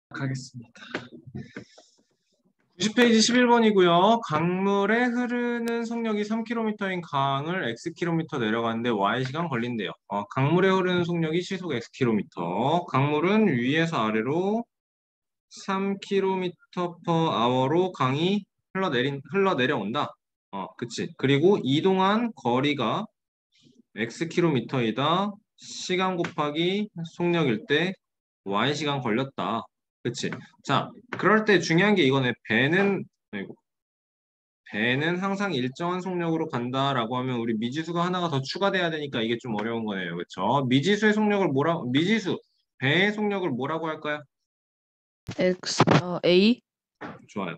하겠습니다. 90페이지 11번이고요. 강물에 흐르는 속력이 3km인 강을 Xkm 내려가는데 Y시간 걸린대요. 강물에 흐르는 속력이 시속 Xkm. 강물은 위에서 아래로 3km/h로 강이 흘러내려온다. 그치. 그리고 이동한 거리가 Xkm이다. 시간 곱하기 속력일 때 Y시간 걸렸다. 그치. 자, 그럴 때 중요한 게 이거네. 아이고, 배는 항상 일정한 속력으로 간다라고 하면 우리 미지수가 하나가 더 추가돼야 되니까 이게 좀 어려운 거네요. 그쵸? 배의 속력을 뭐라고 할까요? A? 좋아요.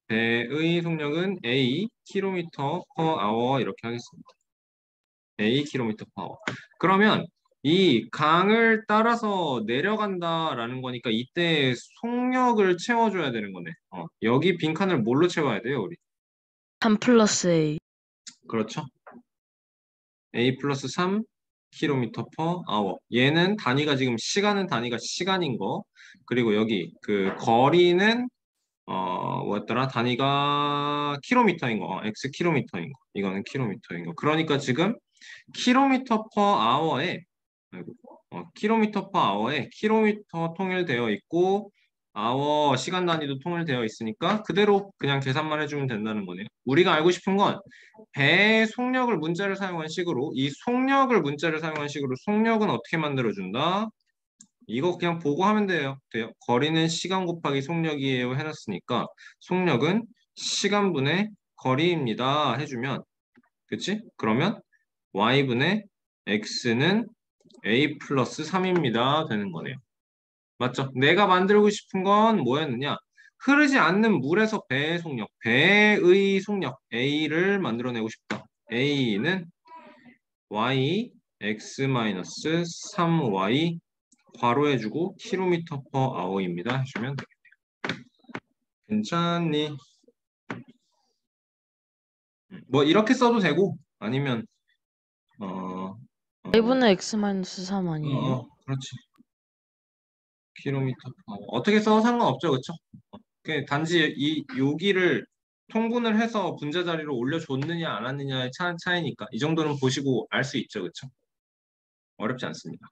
배의 속력은 A km/h 이렇게 하겠습니다. A km/h. 그러면 이 강을 따라서 내려간다라는 거니까 이때 속력을 채워줘야 되는 거네. 여기 빈칸을 뭘로 채워야 돼요, 우리? 3 플러스 A. 그렇죠. A 플러스 3 km/h. 얘는 단위가 지금 시간은 단위가 시간인 거. 그리고 여기 그 거리는 뭐였더라? 단위가 킬로미터인 거. x 킬로미터인 거. 이거는 킬로미터인 거. 그러니까 지금 킬로미터/h에 킬로미터/h에 킬로미터 통일되어 있고 시간 단위도 통일되어 있으니까 그대로 그냥 계산만 해주면 된다는 거네요. 우리가 알고 싶은 건 배의 속력을 문자를 사용한 식으로 이 속력을 문자를 사용한 식으로 속력은 어떻게 만들어준다? 이거 그냥 보고 하면 돼요. 거리는 시간 곱하기 속력이에요 해놨으니까 속력은 시간분의 거리입니다 해주면 그치? 그러면 y분의 x는 a 플러스 3입니다 되는 거네요. 맞죠? 내가 만들고 싶은 건 뭐였느냐? 흐르지 않는 물에서 배의 속력 a를 만들어내고 싶다. a는 y x 3y 괄호해주고 km/h입니다 해주면 되겠네요. 괜찮니? 뭐 이렇게 써도 되고 아니면 어, Y분의 X-3 아니에요? 그렇지. km/h 어떻게 써도 상관없죠, 그렇죠? 단지 이 여기를 통분을 해서 분자 자리로 올려줬느냐 안 왔느냐의 차이니까 이 정도는 보시고 알 수 있죠, 그렇죠? 어렵지 않습니다.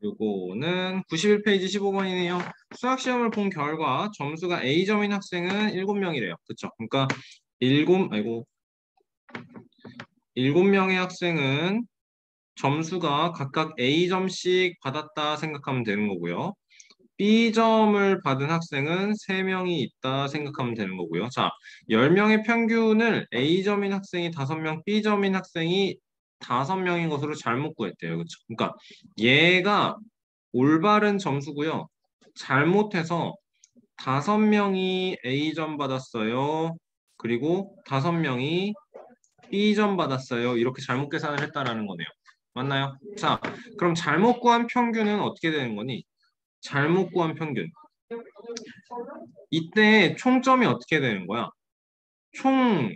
요거는 91페이지 15번이네요. 수학 시험을 본 결과 점수가 A점인 학생은 7명이래요. 그쵸? 그러니까 7명의 학생은 점수가 각각 A점씩 받았다 생각하면 되는 거고요. B점을 받은 학생은 3명이 있다 생각하면 되는 거고요. 자, 10명의 평균을 A점인 학생이 5명, B점인 학생이 5명인 것으로 잘못 구했대요. 그쵸? 그러니까 얘가 올바른 점수고요. 잘못해서 5명이 A점 받았어요. 그리고 5명이 B점 받았어요. 이렇게 잘못 계산을 했다라는 거네요. 맞나요? 자, 그럼 잘못 구한 평균은 어떻게 되는 거니? 잘못 구한 평균. 이때 총점이 어떻게 되는 거야? 총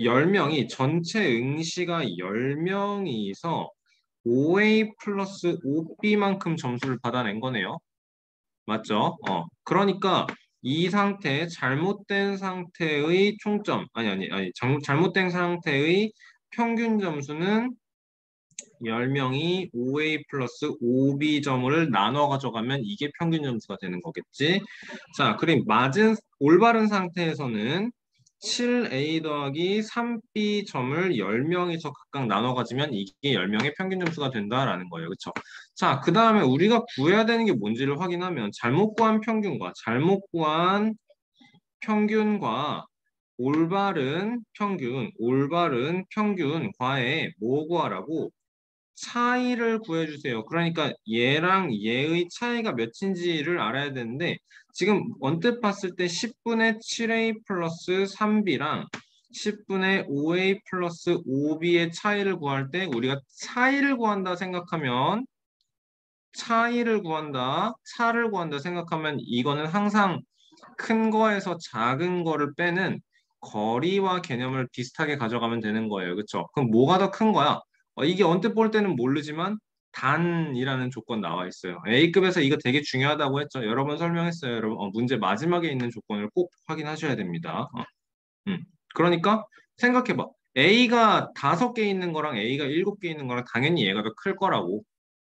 10명이 전체 응시가 10명이서 5A 플러스 5B만큼 점수를 받아낸 거네요. 맞죠? 그러니까 이 상태, 잘못된 상태의 총점, 잘못된 상태의 평균 점수는 10명이 5A 플러스 5B점을 나눠 가져가면 이게 평균 점수가 되는 거겠지. 자, 그럼 올바른 상태에서는 7A 더하기 3B점을 10명에서 각각 나눠 가지면 이게 10명의 평균 점수가 된다라는 거예요. 그렇죠? 자, 그 다음에 우리가 구해야 되는 게 뭔지를 확인하면 잘못 구한 평균과 올바른 평균과의 뭐 구하라고? 차이를 구해주세요. 그러니까 얘랑 얘의 차이가 몇인지를 알아야 되는데 지금 언뜻 봤을 때 10분의 7A 플러스 3B랑 10분의 5A 플러스 5B의 차이를 구할 때 우리가 차를 구한다 생각하면 이거는 항상 큰 거에서 작은 거를 빼는 거리와 개념을 비슷하게 가져가면 되는 거예요. 그렇죠? 그럼 뭐가 더 큰 거야? 이게 언뜻 볼 때는 모르지만 단이라는 조건 나와 있어요. A급에서 이거 되게 중요하다고 했죠. 여러 번 설명했어요. 여러분 문제 마지막에 있는 조건을 꼭 확인하셔야 됩니다. 그러니까 생각해봐. A가 5개 있는 거랑 A가 7개 있는 거랑 당연히 얘가 더 클 거라고.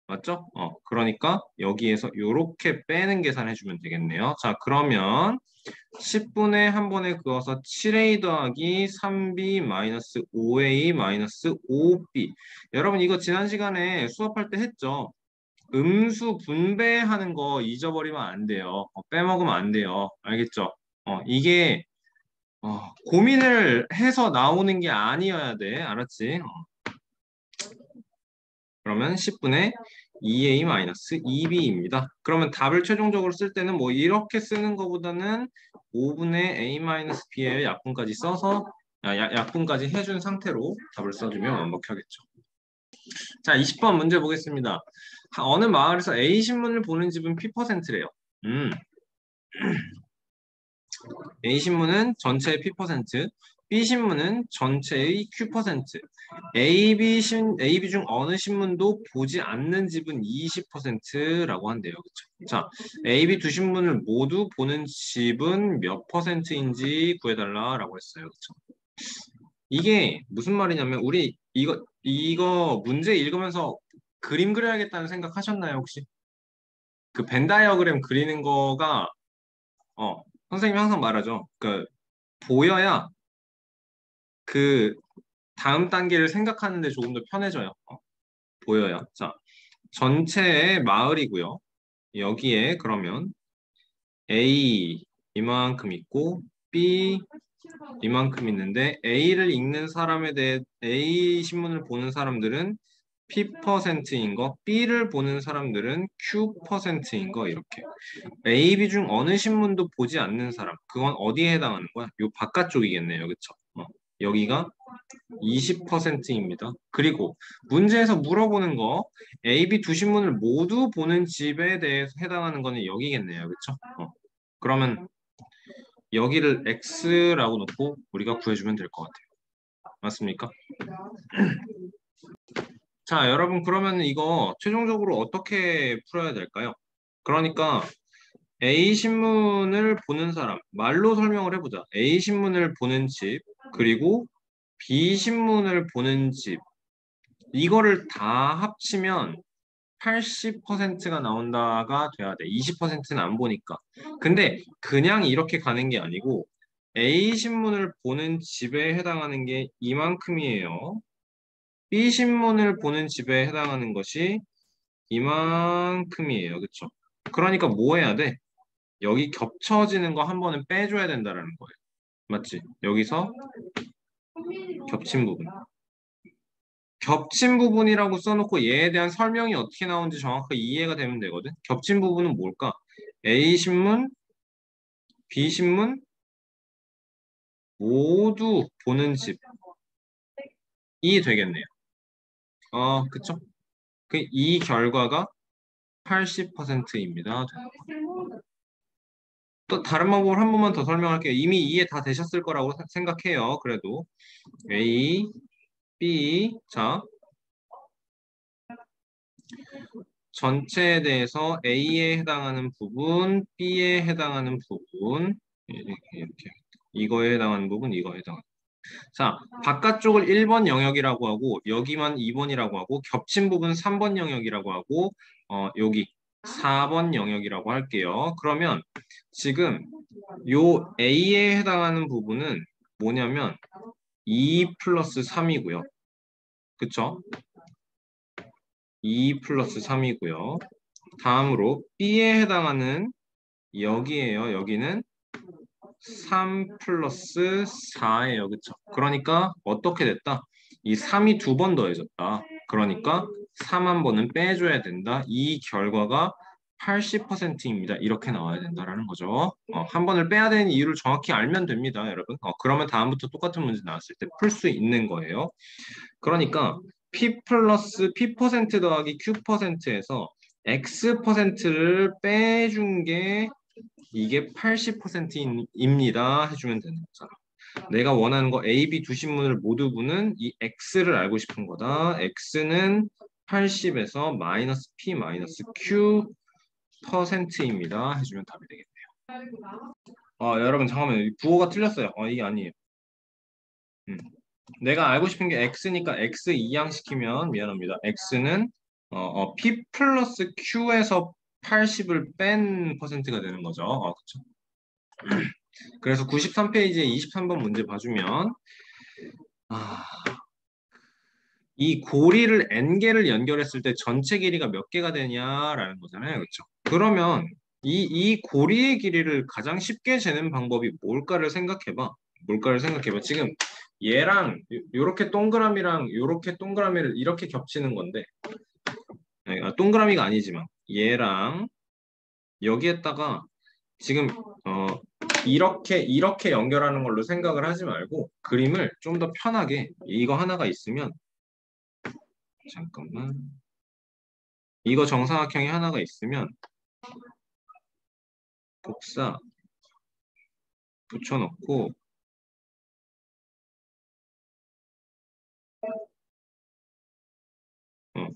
맞죠? 그러니까 여기에서 이렇게 빼는 계산해주면 되겠네요. 자, 그러면 10분의 한 번에 그어서 7a 더하기 3b 마이너스 5a 마이너스 5b. 여러분 이거 지난 시간에 수업할 때 했죠? 음수 분배하는 거 잊어버리면 안 돼요. 빼먹으면 안 돼요. 알겠죠? 이게 고민을 해서 나오는 게 아니어야 돼. 알았지? 그러면 10분의 2a-2b입니다. 그러면 답을 최종적으로 쓸 때는 뭐 이렇게 쓰는 것보다는 5분의 a-b의 약분까지 써서 약분까지 해준 상태로 답을 써주면 완벽하겠죠. 자, 20번 문제 보겠습니다. 어느 마을에서 A 신문을 보는 집은 P%래요. A 신문은 전체의 P%, B 신문은 전체의 Q%. AB 중 어느 신문도 보지 않는 집은 20%라고 한대요. 그쵸? 자, AB 두 신문을 모두 보는 집은 몇 %인지 구해달라라고 했어요. 그쵸? 이게 무슨 말이냐면 우리 이거 문제 읽으면서 그림 그려야겠다는 생각 하셨나요, 혹시? 그 벤 다이어그램 그리는 거가 선생님이 항상 말하죠. 그 보여야 그 다음 단계를 생각하는 데 조금 더 편해져요. 보여요. 자, 전체의 마을이고요. 여기에 그러면 A 이만큼 있고 B 이만큼 있는데 A를 읽는 사람에 대해 A 신문을 보는 사람들은 P%인 거, B를 보는 사람들은 Q%인 거 이렇게. A, B 중 어느 신문도 보지 않는 사람, 그건 어디에 해당하는 거야? 요 바깥쪽이겠네요, 그쵸? 여기가 20%입니다. 그리고 문제에서 물어보는 거 A, B 두 신문을 모두 보는 집에 대해서 해당하는 거는 여기겠네요. 그렇죠? 그러면 여기를 X라고 놓고 우리가 구해주면 될 것 같아요. 맞습니까? 자, 여러분 그러면 이거 최종적으로 어떻게 풀어야 될까요? 그러니까 A 신문을 보는 사람, 말로 설명을 해보자. A 신문을 보는 집, 그리고 B 신문을 보는 집, 이거를 다 합치면 80%가 나온다가 돼야 돼. 20%는 안 보니까. 근데 그냥 이렇게 가는 게 아니고 A 신문을 보는 집에 해당하는 게 이만큼이에요. B 신문을 보는 집에 해당하는 것이 이만큼이에요. 그쵸? 그러니까 뭐 해야 돼? 여기 겹쳐지는 거 한 번은 빼줘야 된다라는 거예요. 맞지? 여기서 겹친 부분. 겹친 부분이라고 써놓고 얘에 대한 설명이 어떻게 나오는지 정확하게 이해가 되면 되거든. 겹친 부분은 뭘까? A 신문, B 신문 모두 보는 집이 되겠네요. 그쵸? 이 결과가 80%입니다. 또 다른 방법을 한 번만 더 설명할게요. 이미 이해 다 되셨을 거라고 생각해요. 그래도 A, B, 자 전체에 대해서 A에 해당하는 부분, B에 해당하는 부분, 이렇게 이거에 해당하는 부분, 이거에 해당하는 부분. 자, 바깥쪽을 1번 영역이라고 하고 여기만 2번이라고 하고 겹친 부분 3번 영역이라고 하고 여기 4번 영역이라고 할게요. 그러면 지금 요 A에 해당하는 부분은 뭐냐면 2 플러스 3이고요. 그쵸? 2 플러스 3이고요. 다음으로 B에 해당하는 여기에요. 여기는 3 플러스 4예요. 그쵸? 그러니까 어떻게 됐다? 이 3이 2번 더해졌다. 그러니까 3 한 번은 빼줘야 된다. 이 결과가 80%입니다. 이렇게 나와야 된다라는 거죠. 한 번을 빼야 되는 이유를 정확히 알면 됩니다, 여러분. 그러면 다음부터 똑같은 문제 나왔을 때 풀 수 있는 거예요. 그러니까 P 플러스 P% 더하기 Q에서 X%를 빼준 게 이게 80%입니다. 해주면 되는 거잖아. 내가 원하는 거 A, B 두 신문을 모두 보는 이 X를 알고 싶은 거다. X는 80에서 마이너스 P 마이너스 Q 퍼센트입니다. 해주면 답이 되겠네요. 여러분 잠깐만요. 부호가 틀렸어요. 이게 아니에요. 내가 알고 싶은 게 x니까 x 이항시키면 미안합니다. x는 p 플러스 q에서 80을 뺀 퍼센트가 되는 거죠. 그렇죠. 그래서 93페이지에 23번 문제 봐주면 이 고리를 n개를 연결했을 때 전체 길이가 몇 개가 되냐라는 거잖아요. 그렇죠? 그러면 이 고리의 길이를 가장 쉽게 재는 방법이 뭘까를 생각해봐. 지금 얘랑 요렇게 동그라미랑 요렇게 동그라미를 이렇게 겹치는 건데 동그라미가 아니지만 얘랑 여기에다가 지금 이렇게 연결하는 걸로 생각을 하지 말고 그림을 좀 더 편하게 이거 하나가 있으면 잠깐만 이거 정사각형이 하나가 있으면 복사 붙여놓고 어,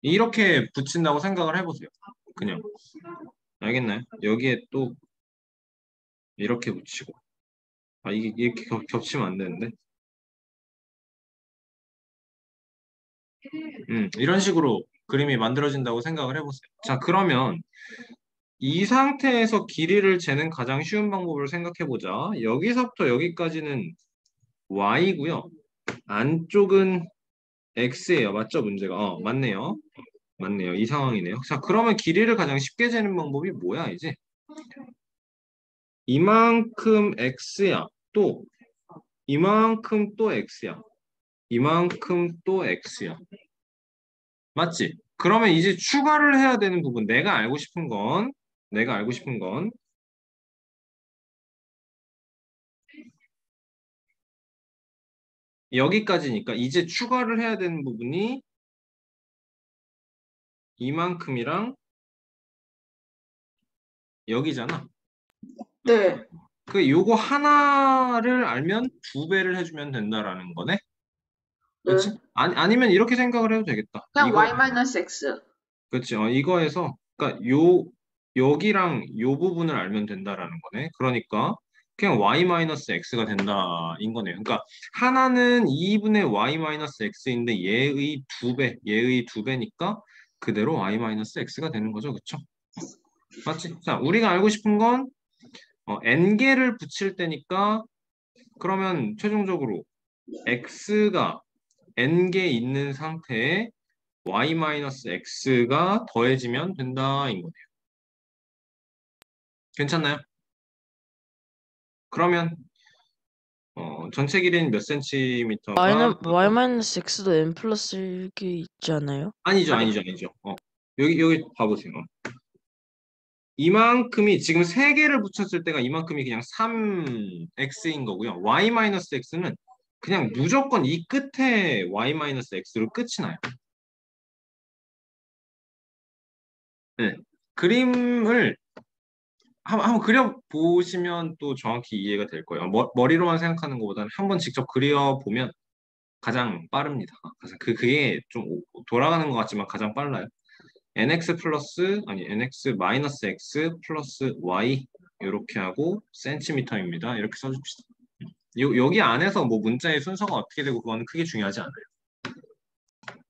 이렇게 붙인다고 생각을 해보세요. 그냥 알겠나요? 여기에 또 이렇게 붙이고 이게 이렇게 겹치면 안 되는데 이런 식으로 그림이 만들어진다고 생각을 해보세요. 자, 그러면 이 상태에서 길이를 재는 가장 쉬운 방법을 생각해보자. 여기서부터 여기까지는 y고요. 안쪽은 x예요. 맞죠? 문제가. 맞네요. 맞네요. 이 상황이네요. 자, 그러면 길이를 가장 쉽게 재는 방법이 뭐야, 이제? 이만큼 x야. 또 이만큼 또 x야. 이만큼 또 x야. 맞지? 그러면 이제 추가를 해야 되는 부분, 내가 알고 싶은 건 여기까지니까 이제 추가를 해야 되는 부분이 이만큼이랑 여기잖아. 네. 요거 하나를 알면 2배를 해주면 된다라는 거네. 그렇지? 네. 아니면 이렇게 생각을 해도 되겠다. 그냥 y-x. 그렇지. 이거에서 그러니까 여기랑 요 부분을 알면 된다라는 거네. 그러니까 그냥 y-x가 된다인 거네요. 그러니까 하나는 2분의 y-x인데 얘의 두 배니까 그대로 y-x가 되는 거죠. 그렇죠? 맞지? 자, 우리가 알고 싶은 건 n개를 붙일 때니까 그러면 최종적으로 x가 n개 있는 상태에 y-x가 더해지면 된다인 거네요. 괜찮나요? 그러면 전체 길이는 몇 센티미터가 y-x도 n 플러스 1개 있지 않아요? 아니죠. 여기 봐보세요. 이만큼이 지금 3개를 붙였을 때가 이만큼이 그냥 3x인 거고요. y-x는 그냥 무조건 이 끝에 y-x로 끝이 나요. 네. 그림을 한번 그려보시면 또 정확히 이해가 될 거예요. 머리로만 생각하는 것보다는 한번 직접 그려보면 가장 빠릅니다. 그게 좀 돌아가는 것 같지만 가장 빨라요. nx 마이너스 x 플러스 y 이렇게 하고 센티미터입니다. 이렇게 써줍시다. 여기 안에서 뭐 문자의 순서가 어떻게 되고 그거는 크게 중요하지 않아요.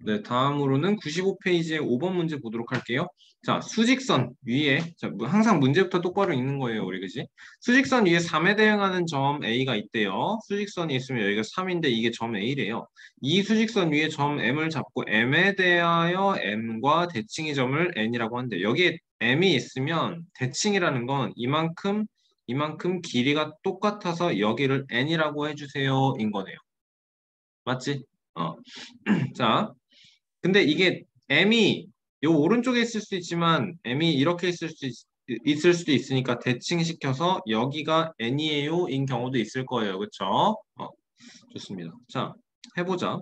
네, 다음으로는 95페이지의 5번 문제 보도록 할게요. 자, 수직선 위에, 항상 문제부터 똑바로 읽는 거예요, 우리, 그지? 수직선 위에 3에 대응하는 점 A가 있대요. 수직선이 있으면 여기가 3인데 이게 점 A래요. 이 수직선 위에 점 M을 잡고 M에 대하여 M과 대칭의 점을 N이라고 한대요. 여기에 M이 있으면 대칭이라는 건 이만큼 길이가 똑같아서 여기를 N이라고 해주세요, 인 거네요. 맞지? 자. 근데 이게 M이 요 오른쪽에 있을 수도 있지만 M이 이렇게 있을 수도 있으니까 대칭시켜서 여기가 N이에요 인 경우도 있을 거예요. 그쵸? 좋습니다. 자, 해보자.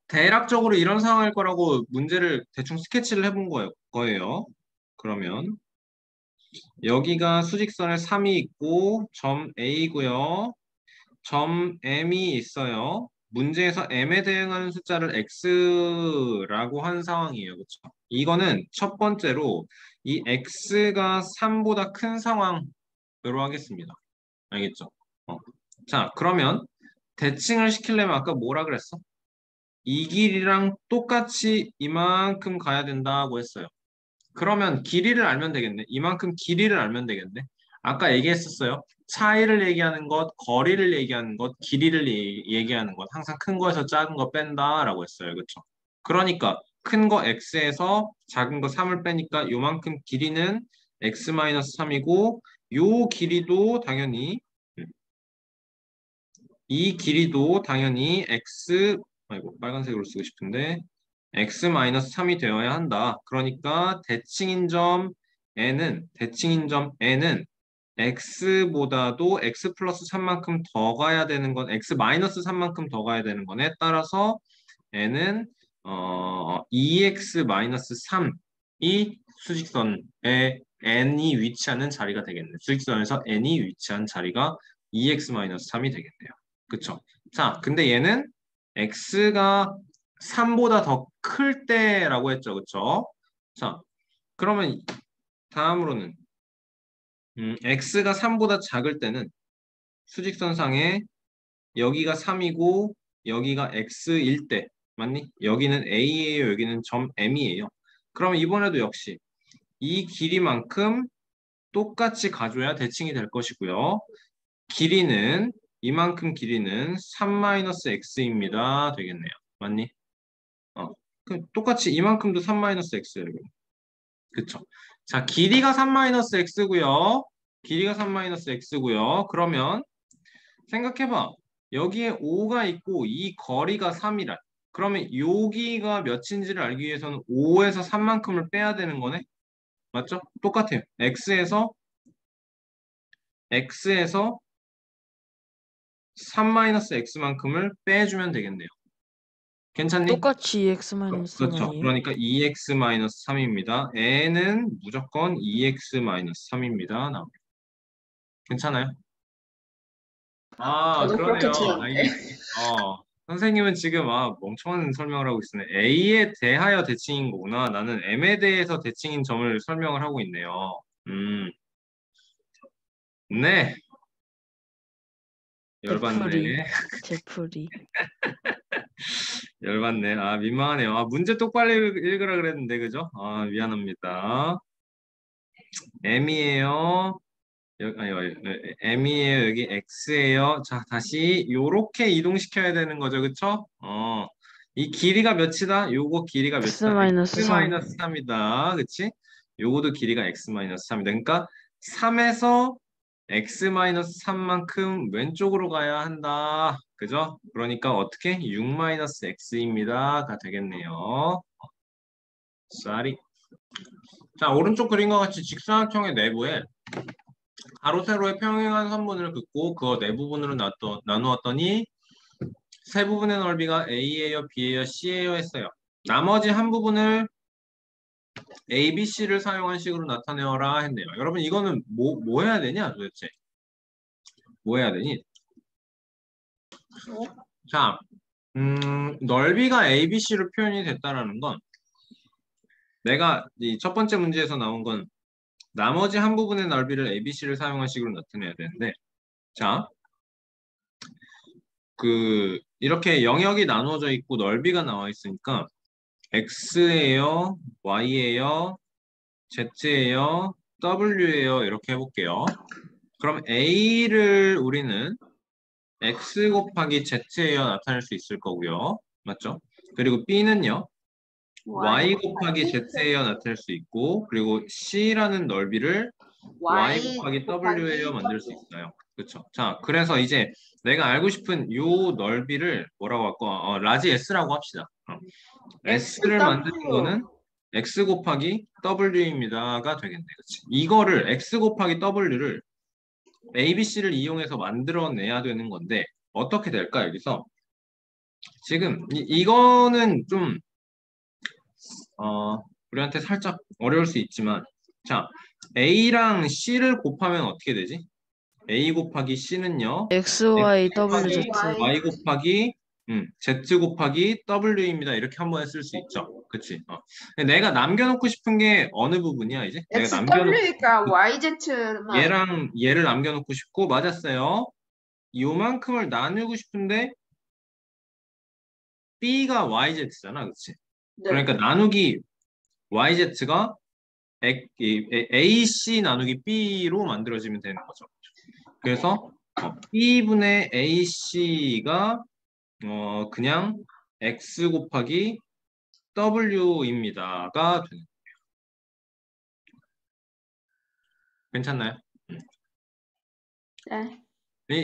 대략적으로 이런 상황일 거라고 문제를 대충 스케치를 해본 거예요. 그러면 여기가 수직선에 3이 있고 점 A고요. 점 M이 있어요. 문제에서 M에 대응하는 숫자를 X라고 한 상황이에요. 그렇죠? 이거는 첫 번째로 이 X가 3보다 큰 상황으로 하겠습니다. 알겠죠? 자, 그러면 대칭을 시키려면 아까 뭐라 그랬어? 이 길이랑 똑같이 이만큼 가야 된다고 했어요. 그러면 길이를 알면 되겠네. 이만큼 길이를 알면 되겠네. 아까 얘기했었어요. 차이를 얘기하는 것, 거리를 얘기하는 것, 길이를 얘기하는 것. 항상 큰 거에서 작은 거 뺀다라고 했어요. 그렇죠? 그러니까 큰 거 x에서 작은 거 3을 빼니까 요만큼 길이는 x-3이고 요 길이도 당연히 이 길이도 당연히 아이고 빨간색으로 쓰고 싶은데 x-3이 되어야 한다. 그러니까 대칭인 점 n은 x보다도 x 플러스 3만큼 더 가야 되는 건 x 마이너스 3만큼 더 가야 되는 거네. 따라서 n은 2x 마이너스 3이 수직선에 n이 위치하는 자리가 되겠네. 수직선에서 n이 위치한 자리가 2x 마이너스 3이 되겠네요. 그쵸? 자, 근데 얘는 x가 3보다 더 클 때라고 했죠. 그쵸? 자, 그러면 다음으로는 x가 3보다 작을 때는 수직선상에 여기가 3이고 여기가 x일 때 맞니? 여기는 a예요. 여기는 점 m이에요. 그러면 이번에도 역시 이 길이만큼 똑같이 가줘야 대칭이 될 것이고요. 길이는 이만큼 길이는 3-x입니다. 되겠네요. 맞니? 똑같이 이만큼도 3-x예요. 그쵸? 자, 길이가 3-x고요. 길이가 3-x고요. 그러면 생각해봐. 여기에 5가 있고 이 거리가 3이라. 그러면 여기가 몇인지를 알기 위해서는 5에서 3만큼을 빼야 되는 거네? 맞죠? 똑같아요. x에서 3-x만큼을 빼주면 되겠네요. 괜찮니? 똑같이 x-3 그렇죠. 아니에요? 그러니까 2x-3입니다. n은 무조건 2x-3입니다. 괜찮아요? 아, 저도 그렇게 그러네요. 들었는데. 선생님은 지금 멍청한 설명을 하고 있으네. A에 대하여 대칭인 거구나. 나는 M에 대해서 대칭인 점을 설명을 하고 있네요. 네. 되풀이. 열받네. 되풀이. 열받네. 민망하네요. 문제 똑바로 읽으라 그랬는데, 그죠? 미안합니다. M이에요. M이에요. 여기 X예요. 자, 다시 요렇게 이동시켜야 되는 거죠. 그쵸? 이 길이가 몇이다? 요거 길이가 몇이다? x-3. x-3이다. 그치? 요거도 길이가 x-3이다. 그러니까 3에서 x-3만큼 왼쪽으로 가야 한다. 그죠? 그러니까 어떻게? 6-x입니다.가 되겠네요. 쌀이. 자, 오른쪽 그림과 같이 직사각형의 내부에 가로 세로의 평행한 선분을 긋고 그 네 부분으로 나누었더니 세 부분의 넓이가 A예요, B예요, C예요 했어요. 나머지 한 부분을 A, B, C를 사용한 식으로 나타내어라 했네요. 여러분 이거는 뭐 해야 되냐 도대체? 뭐 해야 되니? 자, 넓이가 A, B, C로 표현이 됐다라는 건 내가 이 첫 번째 문제에서 나온 건 나머지 한 부분의 넓이를 A, B, C를 사용한 식으로 나타내야 되는데 자, 이렇게 영역이 나누어져 있고 넓이가 나와 있으니까 X예요, Y예요, Z예요, W예요 이렇게 해볼게요. 그럼 A를 우리는 X 곱하기 Z예요 나타낼 수 있을 거고요. 맞죠? 그리고 B는요. Y 곱하기 Z예요 나타낼 수 있고 그리고 C라는 넓이를 Y 곱하기 W예요 만들 수 있어요. 그렇죠? 자, 그래서 이제 내가 알고 싶은 요 넓이를 뭐라고 할까? 라지 S라고 합시다. S를 만드는 거는 X 곱하기 W입니다가 되겠네. 그치? 이거를 X 곱하기 W를 ABC를 이용해서 만들어내야 되는 건데 어떻게 될까 여기서 지금 이거는 좀 우리한테 살짝 어려울 수 있지만 자, A랑 C를 곱하면 어떻게 되지? A 곱하기 C는요. X, Y, X W, 곱하기 Z. Y 곱하기 Z 곱하기 W입니다. 이렇게 한번 쓸 수 있죠. 그치? 내가 남겨놓고 싶은 게 어느 부분이야, 이제? 내가 남겨놓고 XW니까 YZ만. 얘랑 얘를 남겨놓고 싶고, 맞았어요. 요만큼을 나누고 싶은데 B가 YZ잖아. 그치? 네. 그러니까 나누기 YZ가 AC 나누기 B로 만들어지면 되는 거죠. 그래서 B분의 AC가 그냥 X 곱하기 W입니다가 되는 거예요. 괜찮나요? 네.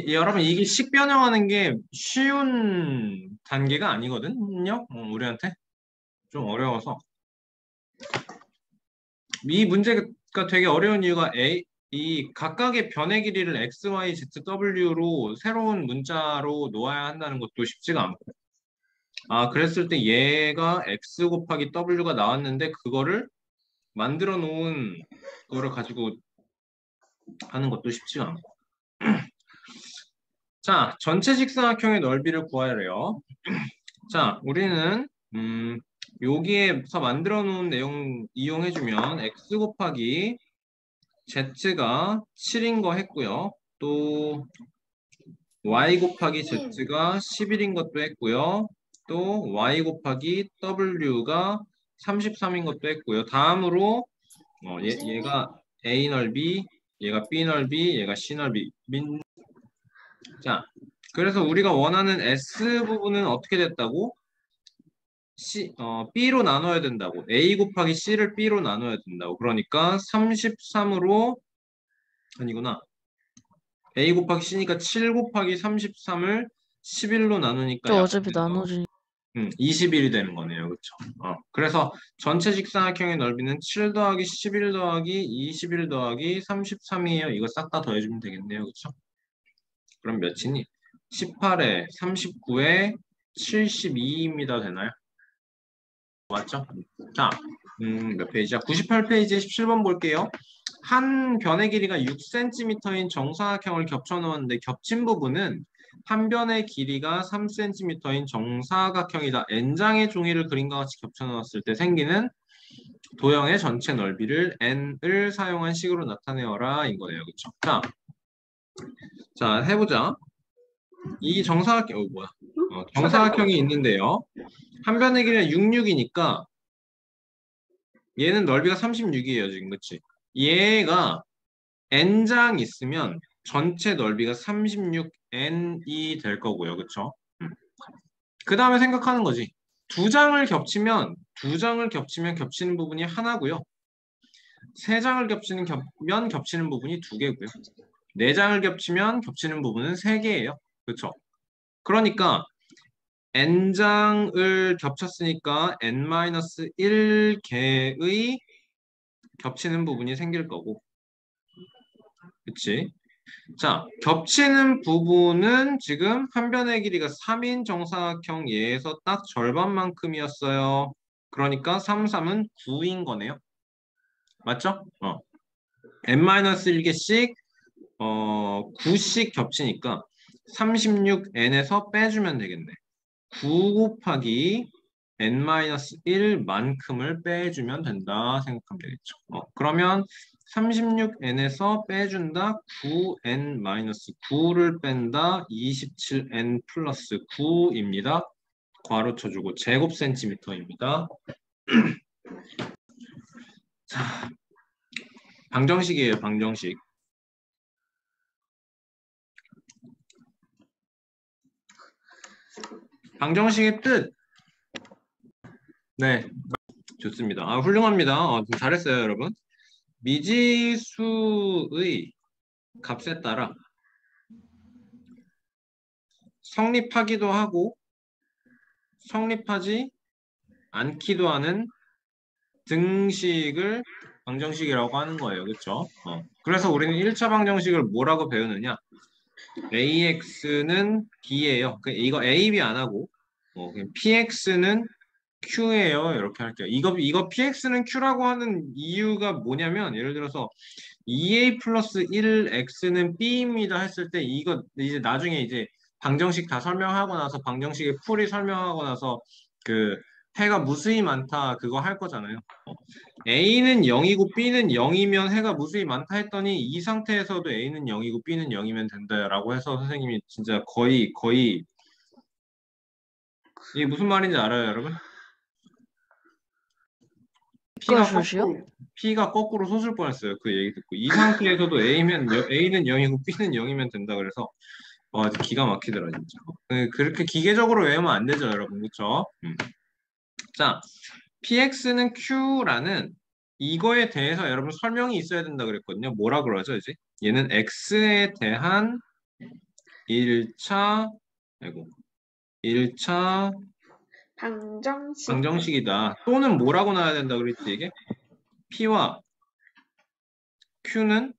여러분 이게 식 변형하는 게 쉬운 단계가 아니거든요. 우리한테 좀 어려워서 이 문제가 되게 어려운 이유가 이 각각의 변의 길이를 X, Y, Z, W로 새로운 문자로 놓아야 한다는 것도 쉽지가 않고 그랬을 때 얘가 X 곱하기 W가 나왔는데 그거를 만들어 놓은 거를 가지고 하는 것도 쉽지가 않고 자, 전체 직사각형의 넓이를 구하래요. 자, 우리는 여기에서 만들어 놓은 내용 이용해주면 X 곱하기 Z가 7인 거 했고요. 또 Y 곱하기 Z가 11인 것도 했고요. 또 Y 곱하기 W가 33인 것도 했고요. 다음으로 얘가 A 넓이, 얘가 B 넓이, 얘가 C 넓이. 자, 그래서 우리가 원하는 S 부분은 어떻게 됐다고? B로 나눠야 된다고. A 곱하기 C를 B로 나눠야 된다고. 그러니까 33으로 아니구나. A 곱하기 C니까 7 곱하기 33을 11로 나누니까 또 약 어차피 나눠주니 21이 되는 거네요. 그렇죠? 그래서 전체 직사각형의 넓이는 7 더하기 11 더하기 21 더하기 33이에요. 이거 싹 다 더해주면 되겠네요. 그렇죠? 그럼 몇이니? 18에 39에 72입니다. 되나요? 맞죠? 자, 몇 페이지야? 98페이지 17번 볼게요. 한 변의 길이가 6cm인 정사각형을 겹쳐 놓았는데 겹친 부분은 한 변의 길이가 3cm인 정사각형이다. N장의 종이를 그림과 같이 겹쳐 놓았을 때 생기는 도형의 전체 넓이를 N을 사용한 식으로 나타내어라 이거예요. 그렇죠? 자, 해보자. 이 정사각형, 정사각형이 있는데요. 한 변의 길이가 66이니까 얘는 넓이가 36이에요, 지금. 그치? 얘가 n장 있으면 전체 넓이가 36n이 될 거고요. 그쵸? 그 다음에 생각하는 거지. 두 장을 겹치면 겹치는 부분이 하나고요. 세 장을 겹치는 겹치는 부분이 두 개고요. 네 장을 겹치면 겹치는 부분은 세 개예요. 그쵸? 그러니까 n장을 겹쳤으니까 n-1개의 겹치는 부분이 생길 거고 그치? 자, 겹치는 부분은 지금 한 변의 길이가 3인 정사각형 얘에서 딱 절반만큼이었어요. 그러니까 3, 3은 9인 거네요. 맞죠? n-1개씩 9씩 겹치니까 36n에서 빼주면 되겠네. 9 곱하기 n-1만큼을 빼주면 된다 생각하면 되겠죠. 그러면 36n에서 빼준다 9n-9를 뺀다 27n 플러스 9입니다. 괄호 쳐주고 제곱 센티미터입니다. 자, 방정식이에요. 방정식. 방정식의 뜻. 네, 좋습니다. 훌륭합니다. 잘했어요, 여러분. 미지수의 값에 따라 성립하기도 하고 성립하지 않기도 하는 등식을 방정식이라고 하는 거예요. 그렇죠? 그래서 우리는 1차 방정식을 뭐라고 배우느냐? AX는 B예요. 이거 A, B 안 하고 그냥 PX는 Q예요. 이렇게 할게요. 이거 PX는 Q라고 하는 이유가 뭐냐면 예를 들어서 2A 플러스 1X는 B입니다 했을 때 이거 이제 나중에 이제 방정식 다 설명하고 나서 방정식의 풀이 설명하고 나서 그 해가 무수히 많다 그거 할 거잖아요. A는 0이고 B는 0이면 해가 무수히 많다 했더니 이 상태에서도 A는 0이고 B는 0이면 된다라고 해서 선생님이 진짜 거의 이게 무슨 말인지 알아요, 여러분? 뒷가슛이요? P가 거꾸로 솟을 뻔했어요. 그 얘기 듣고 이 상태에서도 A는 0이고 B는 0이면 된다 그래서 와 기가 막히더라 진짜. 그렇게 기계적으로 외우면 안 되죠, 여러분. 그렇죠? 자, PX는 Q라는 이거에 대해서 여러분 설명이 있어야 된다 그랬거든요. 뭐라 그러죠, 이제? 얘는 X에 대한 1차 아이고 1차 방정식. 방정식이다. 또는 뭐라고 나와야 된다 그랬지 이게? P와 Q는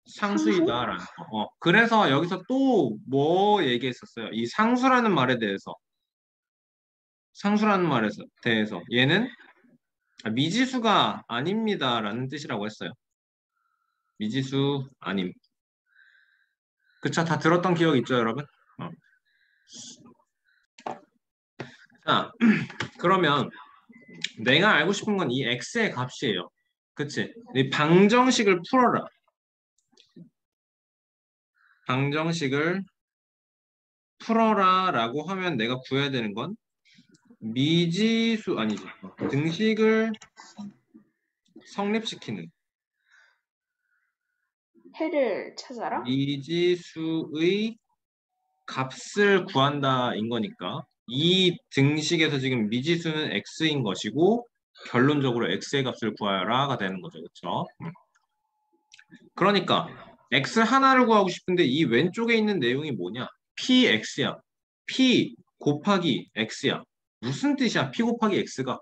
상수이다라는 거. 그래서 여기서 또 뭐 얘기했었어요? 이 상수라는 말에 대해서. 상수라는 말에 대해서 얘는 미지수가 아닙니다라는 뜻이라고 했어요. 미지수 아님. 그쵸? 다 들었던 기억 있죠, 여러분? 자, 그러면 내가 알고 싶은 건 이 x의 값이에요. 그치? 이 방정식을 풀어라. 방정식을 풀어라라고 하면 내가 구해야 되는 건 미지수 아니지. 등식을 성립시키는 해를 찾아라. 미지수의 값을 구한다인 거니까 이 등식에서 지금 미지수는 x인 것이고 결론적으로 x의 값을 구하라가 되는 거죠. 그렇죠? 그러니까 x 하나를 구하고 싶은데 이 왼쪽에 있는 내용이 뭐냐? px야. p 곱하기 x야. 무슨 뜻이야? p 곱하기 x가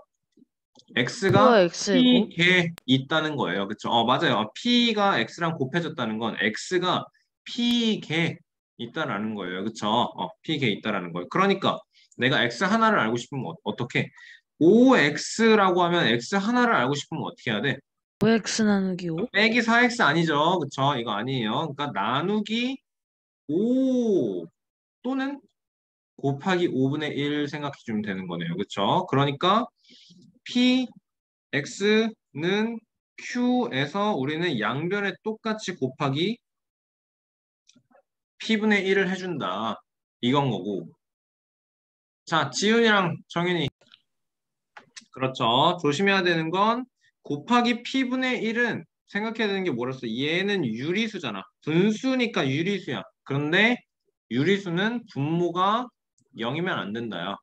Q가 x가 X이고 p개 있다는 거예요. 그렇죠? 맞아요. p가 x랑 곱해졌다는 건 x가 p개 있다라는 거예요. 그렇죠? p개 있다라는 거예요. 그러니까 내가 x 하나를 알고 싶으면 어떻게? 5x라고 하면 x 하나를 알고 싶으면 어떻게 해야 돼? 5X 나누기 5? 빼기 4x 아니죠. 그쵸? 이거 아니에요. 그러니까 나누기 5 또는 곱하기 5분의 1 생각해 주면 되는 거네요. 그쵸? 그러니까 px는 q에서 우리는 양변에 똑같이 곱하기 p분의 1을 해준다. 이건 거고. 자, 지훈이랑 정윤이. 그렇죠. 조심해야 되는 건 곱하기 p분의 1은 생각해야 되는 게 뭐랬어? 얘는 유리수잖아. 분수니까 유리수야. 그런데 유리수는 분모가 0이면 안 된다요.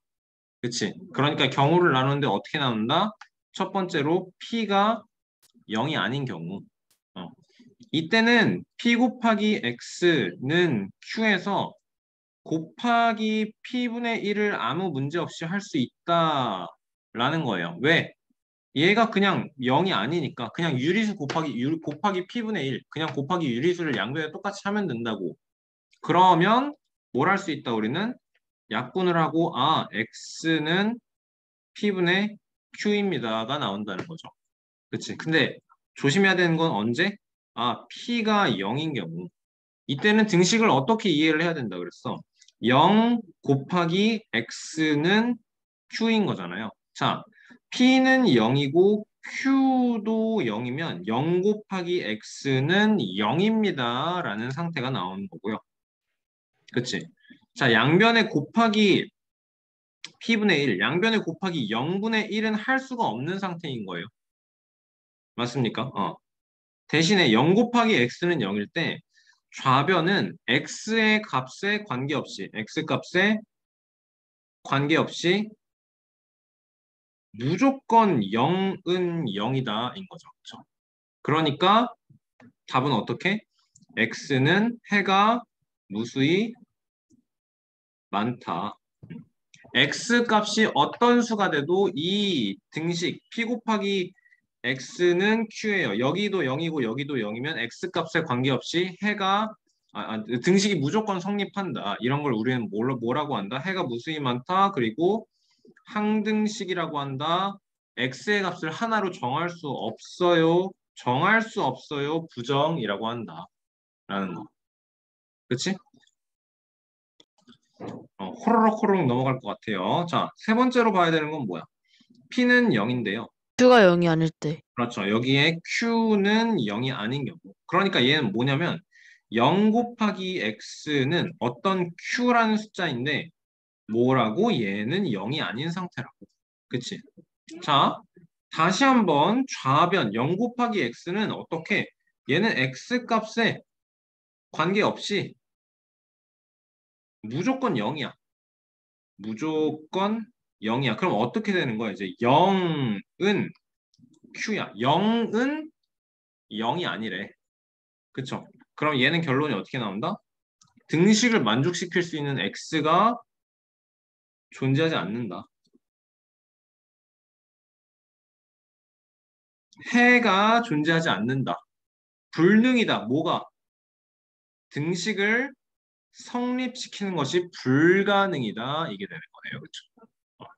그치? 그러니까 경우를 나누는데 어떻게 나눈다? 첫 번째로 p가 0이 아닌 경우. 이때는 p 곱하기 x는 q에서 곱하기 p분의 1을 아무 문제 없이 할 수 있다라는 거예요. 왜? 얘가 그냥 0이 아니니까 그냥 유리수 곱하기 p분의 1 그냥 곱하기 유리수를 양변에 똑같이 하면 된다고. 그러면 뭘 할 수 있다 우리는? 약분을 하고 x는 p분의 q입니다가 나온다는 거죠. 그치? 근데 조심해야 되는 건 언제? p가 0인 경우. 이때는 등식을 어떻게 이해를 해야 된다 그랬어? 0 곱하기 x는 q인 거잖아요. 자, p는 0이고 q도 0이면 0 곱하기 x는 0입니다. 라는 상태가 나오는 거고요. 그치? 자, 양변에 곱하기 p분의 1, 양변에 곱하기 0분의 1은 할 수가 없는 상태인 거예요. 맞습니까? 대신에 0 곱하기 x는 0일 때 좌변은 x의 값에 관계없이 x값에 관계없이 무조건 0은 0이다 인 거죠. 그렇죠? 그러니까 답은 어떻게? x는 해가 무수히 많다. x 값이 어떤 수가 돼도 이 등식 p 곱하기 x는 q예요. 여기도 0이고 여기도 0이면 x 값에 관계없이 해가 등식이 무조건 성립한다. 이런 걸 우리는 뭐라고 한다? 해가 무수히 많다. 그리고 항등식이라고 한다. x의 값을 하나로 정할 수 없어요. 정할 수 없어요. 부정이라고 한다. 라는 거. 그치? 호로록 넘어갈 것 같아요. 자, 세 번째로 봐야 되는 건 뭐야? P는 0인데요. Q가 0이 아닐 때. 그렇죠. 여기에 Q는 0이 아닌 경우. 그러니까 얘는 뭐냐면 0 곱하기 X는 어떤 Q라는 숫자인데 뭐라고? 얘는 0이 아닌 상태라고. 그치? 자, 다시 한번 좌변 0 곱하기 X는 어떻게? 얘는 X 값에 관계없이 무조건 0이야. 무조건 0이야. 그럼 어떻게 되는 거야? 이제 0은 Q야. 0은 0이 아니래. 그쵸? 그럼 얘는 결론이 어떻게 나온다? 등식을 만족시킬 수 있는 X가 존재하지 않는다. 해가 존재하지 않는다. 불능이다. 뭐가? 등식을 성립시키는 것이 불가능이다. 이게 되는 거네요. 그쵸?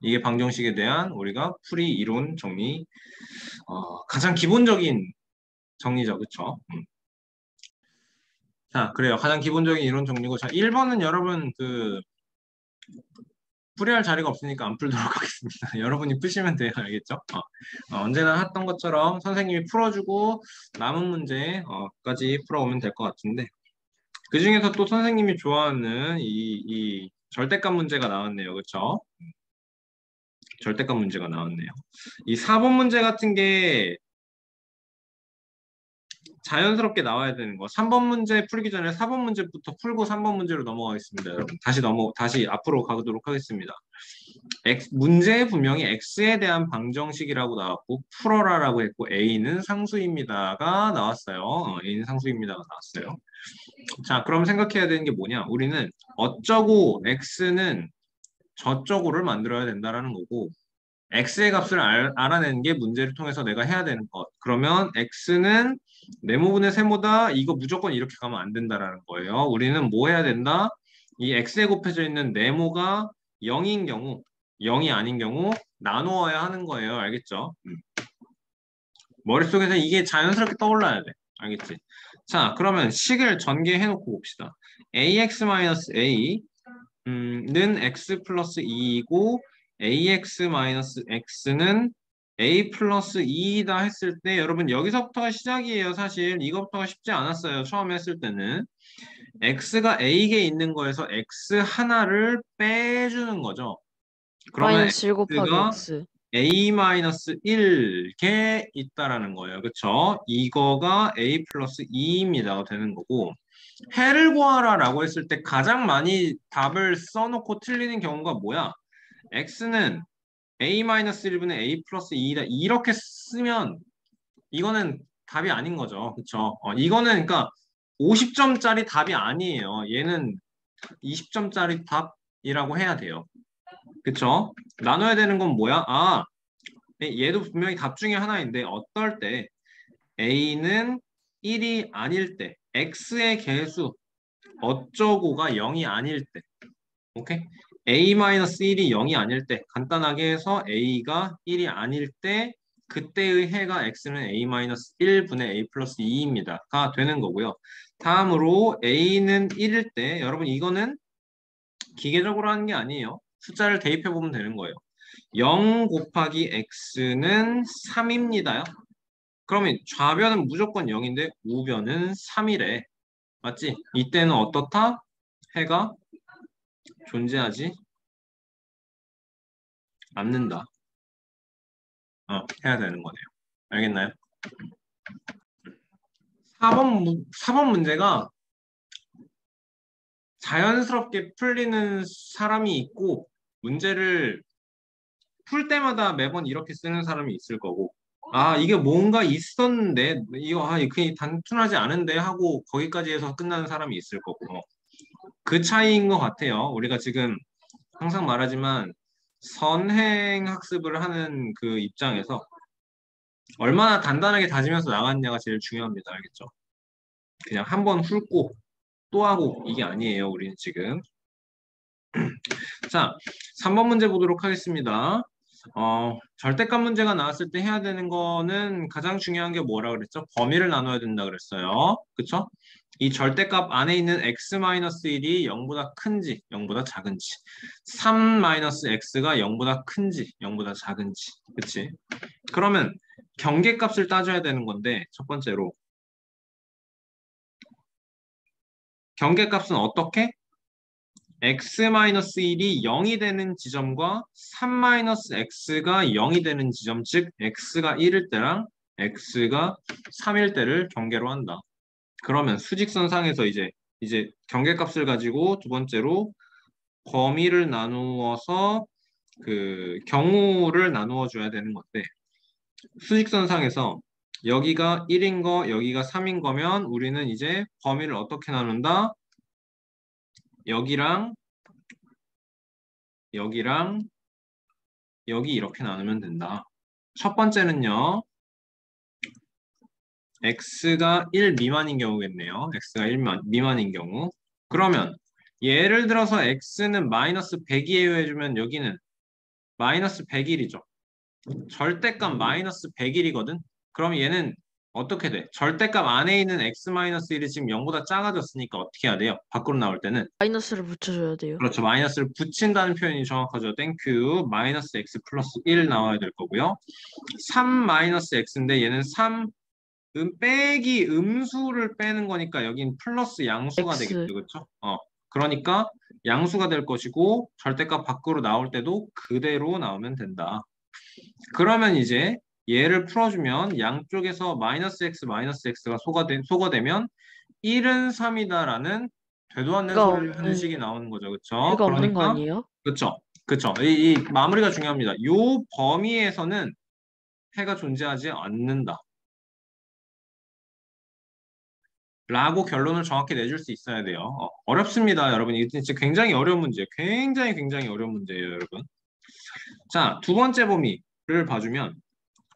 이게 방정식에 대한 우리가 풀이 이론 정리, 가장 기본적인 정리죠. 그쵸? 자, 그래요. 가장 기본적인 이론 정리고. 자, 1번은 여러분, 풀이할 자리가 없으니까 안 풀도록 하겠습니다. 여러분이 푸시면 돼요. 알겠죠? 언제나 했던 것처럼 선생님이 풀어주고 남은 문제까지 풀어오면 될 것 같은데 그 중에서 또 선생님이 좋아하는 이 절대값 문제가 나왔네요. 그렇죠? 절대값 문제가 나왔네요. 이 4번 문제 같은 게 자연스럽게 나와야 되는 거. 3번 문제 풀기 전에 4번 문제부터 풀고 3번 문제로 넘어가겠습니다, 여러분. 다시 앞으로 가도록 하겠습니다. 문제에 분명히 x에 대한 방정식이라고 나왔고 풀어라라고 했고 a는 상수입니다가 나왔어요. a는 상수입니다가 나왔어요. 자, 그럼 생각해야 되는 게 뭐냐? 우리는 어쩌고 x는 저쩌고를 만들어야 된다라는 거고 x의 값을 알아내는 게 문제를 통해서 내가 해야 되는 것. 그러면 x는 네모분의 세모다. 이거 무조건 이렇게 가면 안 된다라는 거예요. 우리는 뭐 해야 된다? 이 x에 곱해져 있는 네모가 0인 경우, 0이 아닌 경우 나누어야 하는 거예요. 알겠죠? 머릿속에서 이게 자연스럽게 떠올라야 돼. 알겠지? 자, 그러면 식을 전개해놓고 봅시다. ax-a 는 x 플러스 2이고 ax-x는 a 플러스 2이다 했을 때 여러분 여기서부터가 시작이에요. 사실 이것부터가 쉽지 않았어요. 처음 했을 때는 x가 a에 있는 거에서 x 하나를 빼주는 거죠. 그러면 마이너스 1 곱하기 x가 X. a-1개 있다라는 거예요. 그쵸? 이거가 a 플러스 2입니다가 되는 거고 해를 구하라라고 했을 때 가장 많이 답을 써놓고 틀리는 경우가 뭐야? x는 a-1분의 a 플러스 2이다. 이렇게 쓰면 이거는 답이 아닌 거죠. 그쵸? 이거는 그러니까 50점짜리 답이 아니에요. 얘는 20점짜리 답이라고 해야 돼요. 그쵸? 나눠야 되는 건 뭐야? 얘도 분명히 답 중에 하나인데 어떨 때 a는 1이 아닐 때 x의 개수 어쩌고가 0이 아닐 때 오케이? a-1이 0이 아닐 때 간단하게 해서 a가 1이 아닐 때 그때의 해가 x는 a-1분의 a 플러스 2입니다가 되는 거고요. 다음으로 a는 1일 때 여러분 이거는 기계적으로 하는 게 아니에요. 숫자를 대입해 보면 되는 거예요. 0 곱하기 x는 3입니다요. 그러면 좌변은 무조건 0인데 우변은 3이래. 맞지? 이때는 어떻다? 해가 존재하지 않는다. 해야 되는 거네요. 알겠나요? 4번 문제가 자연스럽게 풀리는 사람이 있고 문제를 풀 때마다 매번 이렇게 쓰는 사람이 있을 거고 이게 뭔가 있었는데 이거 그게 단순하지 않은데 하고 거기까지 해서 끝나는 사람이 있을 거고 그 차이인 것 같아요. 우리가 지금 항상 말하지만 선행 학습을 하는 그 입장에서 얼마나 단단하게 다지면서 나갔냐가 제일 중요합니다. 알겠죠? 그냥 한번 훑고 또 하고 이게 아니에요. 우리는 지금 자, 3번 문제 보도록 하겠습니다. 절대값 문제가 나왔을 때 해야 되는 거는 가장 중요한 게 뭐라 그랬죠? 범위를 나눠야 된다 그랬어요. 그쵸? 이 절대값 안에 있는 x-1이 0보다 큰지 0보다 작은지 3-x가 0보다 큰지 0보다 작은지 그치? 그러면 경계값을 따져야 되는 건데 첫 번째로 경계값은 어떻게? x-1이 0이 되는 지점과 3-x가 0이 되는 지점, 즉 x가 1일 때랑 x가 3일 때를 경계로 한다. 그러면 수직선상에서 이제 경계값을 가지고 두 번째로 범위를 나누어서 그 경우를 나누어 줘야 되는 건데 수직선상에서 여기가 1인 거, 여기가 3인 거면 우리는 이제 범위를 어떻게 나눈다? 여기랑 여기랑 여기 이렇게 나누면 된다. 첫 번째는요. x가 1 미만인 경우겠네요. x가 1 미만인 경우. 그러면 예를 들어서 x는 마이너스 100이에요 해주면 여기는 마이너스 101이죠. 절대값 마이너스 101이거든. 그럼 얘는 어떻게 돼? 절대값 안에 있는 x-1이 지금 0보다 작아졌으니까 어떻게 해야 돼요? 밖으로 나올 때는 마이너스를 붙여줘야 돼요. 그렇죠. 마이너스를 붙인다는 표현이 정확하죠. 땡큐. 마이너스 x 플러스 1 나와야 될 거고요. 3 마이너스 x인데 얘는 3 빼기 음수를 빼는 거니까 여긴 플러스 양수가 X. 되겠죠. 그렇죠? 그러니까 양수가 될 것이고 절대값 밖으로 나올 때도 그대로 나오면 된다. 그러면 이제 얘를 풀어주면 양쪽에서 마이너스 x가 소거되면 1은 3이다라는 되도 않는 해가 소리를 하는 없는 식이 나오는 거죠. 그렇죠? 해가 없는 거 그러니까 아니에요? 그렇죠. 그렇죠. 이 마무리가 중요합니다. 요 범위에서는 해가 존재하지 않는다. 라고 결론을 정확히 내줄 수 있어야 돼요. 어렵습니다, 여러분. 이게 진짜 굉장히 어려운 문제예요. 굉장히 어려운 문제예요, 여러분. 자, 두 번째 범위를 봐주면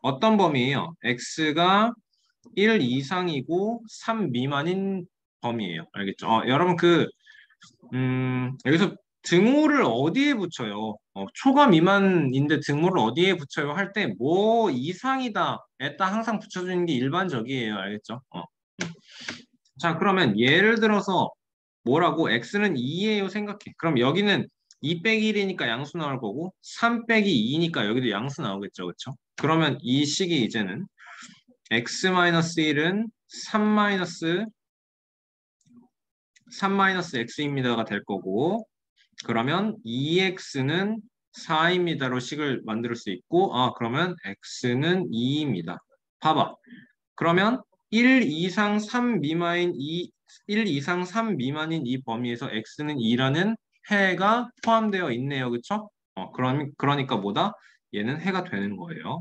어떤 범위예요? x가 1 이상이고 3 미만인 범위예요. 알겠죠? 여러분 여기서 등호를 어디에 붙여요? 초과 미만인데 등호를 어디에 붙여요? 할 때 뭐 이상이다, 에다 항상 붙여주는 게 일반적이에요. 알겠죠? 자, 그러면 예를 들어서 뭐라고? x는 2예요 생각해. 그럼 여기는 2 빼기 1이니까 양수 나올 거고 3 빼기 2니까 여기도 양수 나오겠죠. 그렇죠? 그러면 이 식이 이제는 x-1은 3-x입니다가 될 거고 그러면 2x는 4입니다로 식을 만들 수 있고 그러면 x는 2입니다. 봐봐. 그러면 1 이상 3 미만인 1 이상 3 미만인 이 범위에서 x는 2라는 해가 포함되어 있네요. 그쵸? 그러니까 뭐다? 얘는 해가 되는 거예요.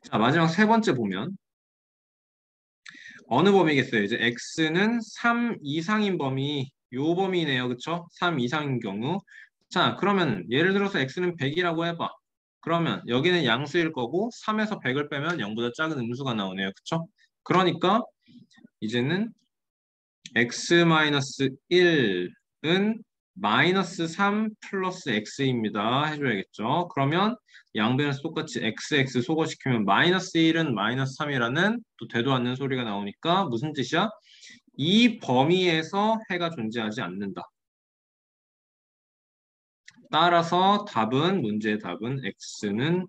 자, 마지막 세 번째 보면 어느 범위겠어요? 이제 x는 3 이상인 범위, 요 범위네요. 그쵸? 3 이상인 경우. 자, 그러면 예를 들어서 x는 100이라고 해봐. 그러면 여기는 양수일 거고 3에서 100을 빼면 0보다 작은 음수가 나오네요. 그쵸? 그러니까 이제는 x-1은 마이너스 3 플러스 x입니다. 해줘야겠죠. 그러면 양변에서 똑같이 x 소거시키면 마이너스 1은 마이너스 3이라는 또 되도 않는 소리가 나오니까 무슨 뜻이야? 이 범위에서 해가 존재하지 않는다. 따라서 문제의 답은 x는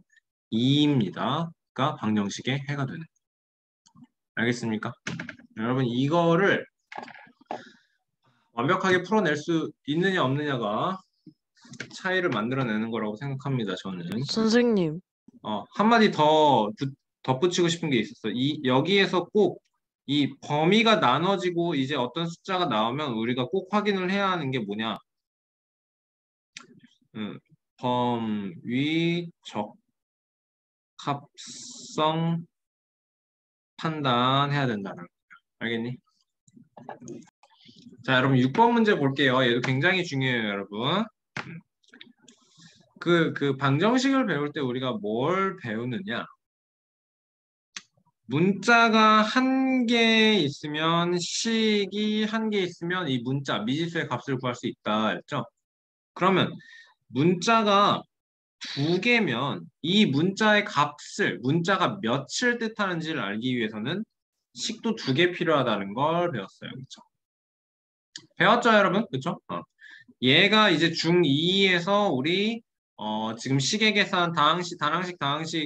2입니다.가 방정식의 해가 되는. 알겠습니까? 여러분 이거를 완벽하게 풀어낼 수 있느냐 없느냐가 차이를 만들어내는 거라고 생각합니다. 저는 선생님, 한마디 더 덧붙이고 싶은 게 있었어. 여기에서 꼭 이 범위가 나눠지고 이제 어떤 숫자가 나오면 우리가 꼭 확인을 해야 하는 게 뭐냐? 범위 적합성 판단해야 된다는 거야. 알겠니? 자, 여러분 6번 문제 볼게요. 얘도 굉장히 중요해요, 여러분. 그 방정식을 배울 때 우리가 뭘 배우느냐? 문자가 한 개 있으면 식이 한 개 있으면 이 문자 미지수의 값을 구할 수 있다 했죠? 그러면 문자가 두 개면 이 문자의 값을 문자가 몇을 뜻하는지를 알기 위해서는 식도 두 개 필요하다는 걸 배웠어요. 그렇죠? 배웠죠, 여러분? 그렇죠? 얘가 이제 중2에서 우리 지금 시계 계산, 다항식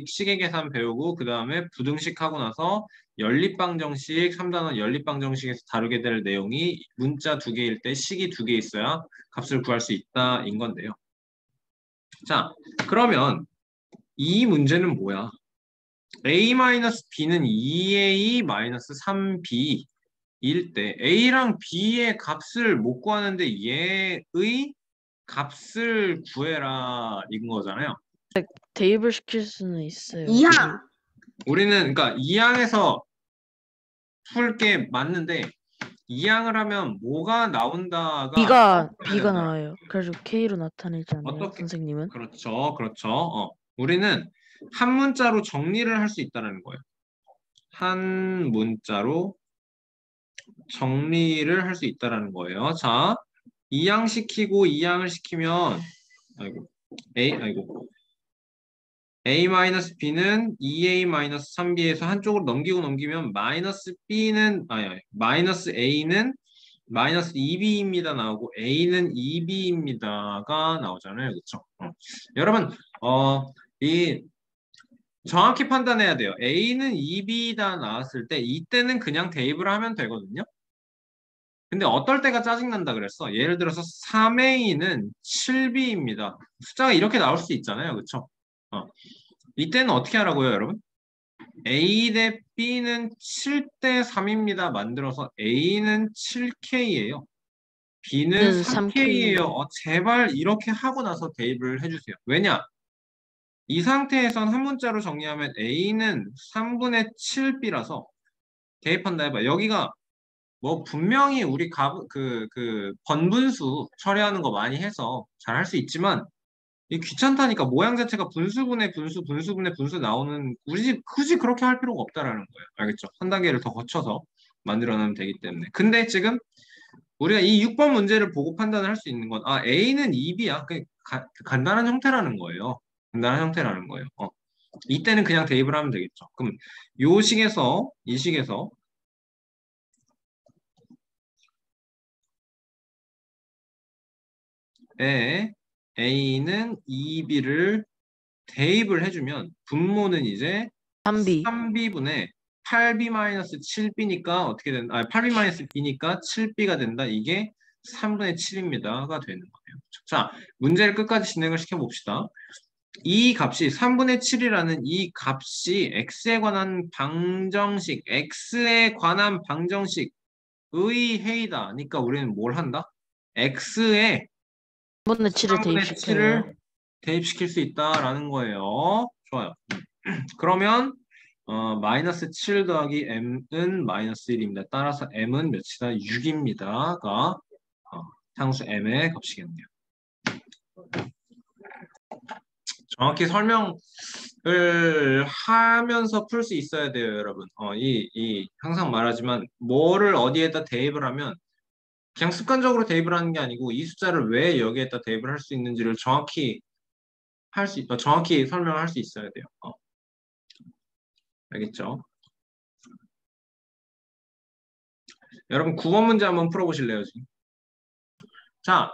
시계 계산 배우고 그 다음에 부등식 하고 나서 연립방정식, 3단원 연립방정식에서 다루게 될 내용이 문자 두 개일 때 식이 두 개 있어야 값을 구할 수 있다인 건데요. 자, 그러면 이 문제는 뭐야? a-b는 2a-3b 일 때 A랑 B의 값을 못 구하는데 얘의 값을 구해라 이건 거잖아요. 대입을 시킬 수는 있어요. 이항. 우리는 그러니까 2항에서 풀 게 맞는데 2항을 하면 뭐가 나온다가 B가 나와요. 그래서 K로 나타내지 않나요, 어떻게? 선생님은? 그렇죠. 우리는 한 문자로 정리를 할 수 있다는 거예요. 한 문자로 정리를 할 수 있다는 거예요. 자, 2항 시키고 2항을 시키면 A-B는 2A-3B에서 한쪽으로 넘기면 마이너스 A는 마이너스 2B입니다 나오고 A는 2B입니다가 나오잖아요. 그렇죠? 여러분, 이 정확히 판단해야 돼요. A는 2B다 나왔을 때 이때는 그냥 대입을 하면 되거든요. 근데 어떨 때가 짜증난다 그랬어? 예를 들어서 3A는 7B입니다. 숫자가 이렇게 나올 수 있잖아요. 그렇죠? 이때는 어떻게 하라고요, 여러분? A 대 B는 7대 3입니다. 만들어서 A는 7K예요. B는 3K예요. 제발 이렇게 하고 나서 대입을 해주세요. 왜냐? 이 상태에선 한 문자로 정리하면 A는 3분의 7B라서 대입한다 해봐. 여기가 뭐 분명히 우리 번분수 처리하는 거 많이 해서 잘 할 수 있지만 이 귀찮다니까 모양 자체가 분수분의 분수분의 분수 나오는 굳이 그렇게 할 필요가 없다라는 거예요. 알겠죠? 한 단계를 더 거쳐서 만들어내면 되기 때문에. 근데 지금 우리가 이 6번 문제를 보고 판단을 할 수 있는 건 A는 2B야. 간단한 형태라는 거예요. 간단한 형태라는 거예요. 이때는 그냥 대입을 하면 되겠죠. 그럼 이 식에서 A는 2B를 대입을 해주면 분모는 이제 3B분의 8B-7B니까 어떻게 된다? 8B-B니까 7B가 된다. 이게 3분의 7입니다가 되는 거예요. 자, 문제를 끝까지 진행을 시켜봅시다. 이 값이 3분의 7이라는 이 값이 x에 관한 방정식의 해이다. 그러니까 우리는 뭘 한다? x에 3분의 7을 3분의 대입시켜요. 7을 대입시킬 수 있다라는 거예요. 좋아요. 그러면 마이너스 7 더하기 m은 마이너스 1입니다. 따라서 m은 몇이다? 6입니다가 상수 m의 값이겠네요. 정확히 설명을 하면서 풀 수 있어야 돼요, 여러분. 항상 말하지만 뭐를 어디에다 대입을 하면 그냥 습관적으로 대입을 하는 게 아니고 이 숫자를 왜 여기에다 대입을 할 수 있는지를 정확히 설명할 수 있어야 돼요. 알겠죠? 여러분 9번 문제 한번 풀어보실래요, 지금? 자,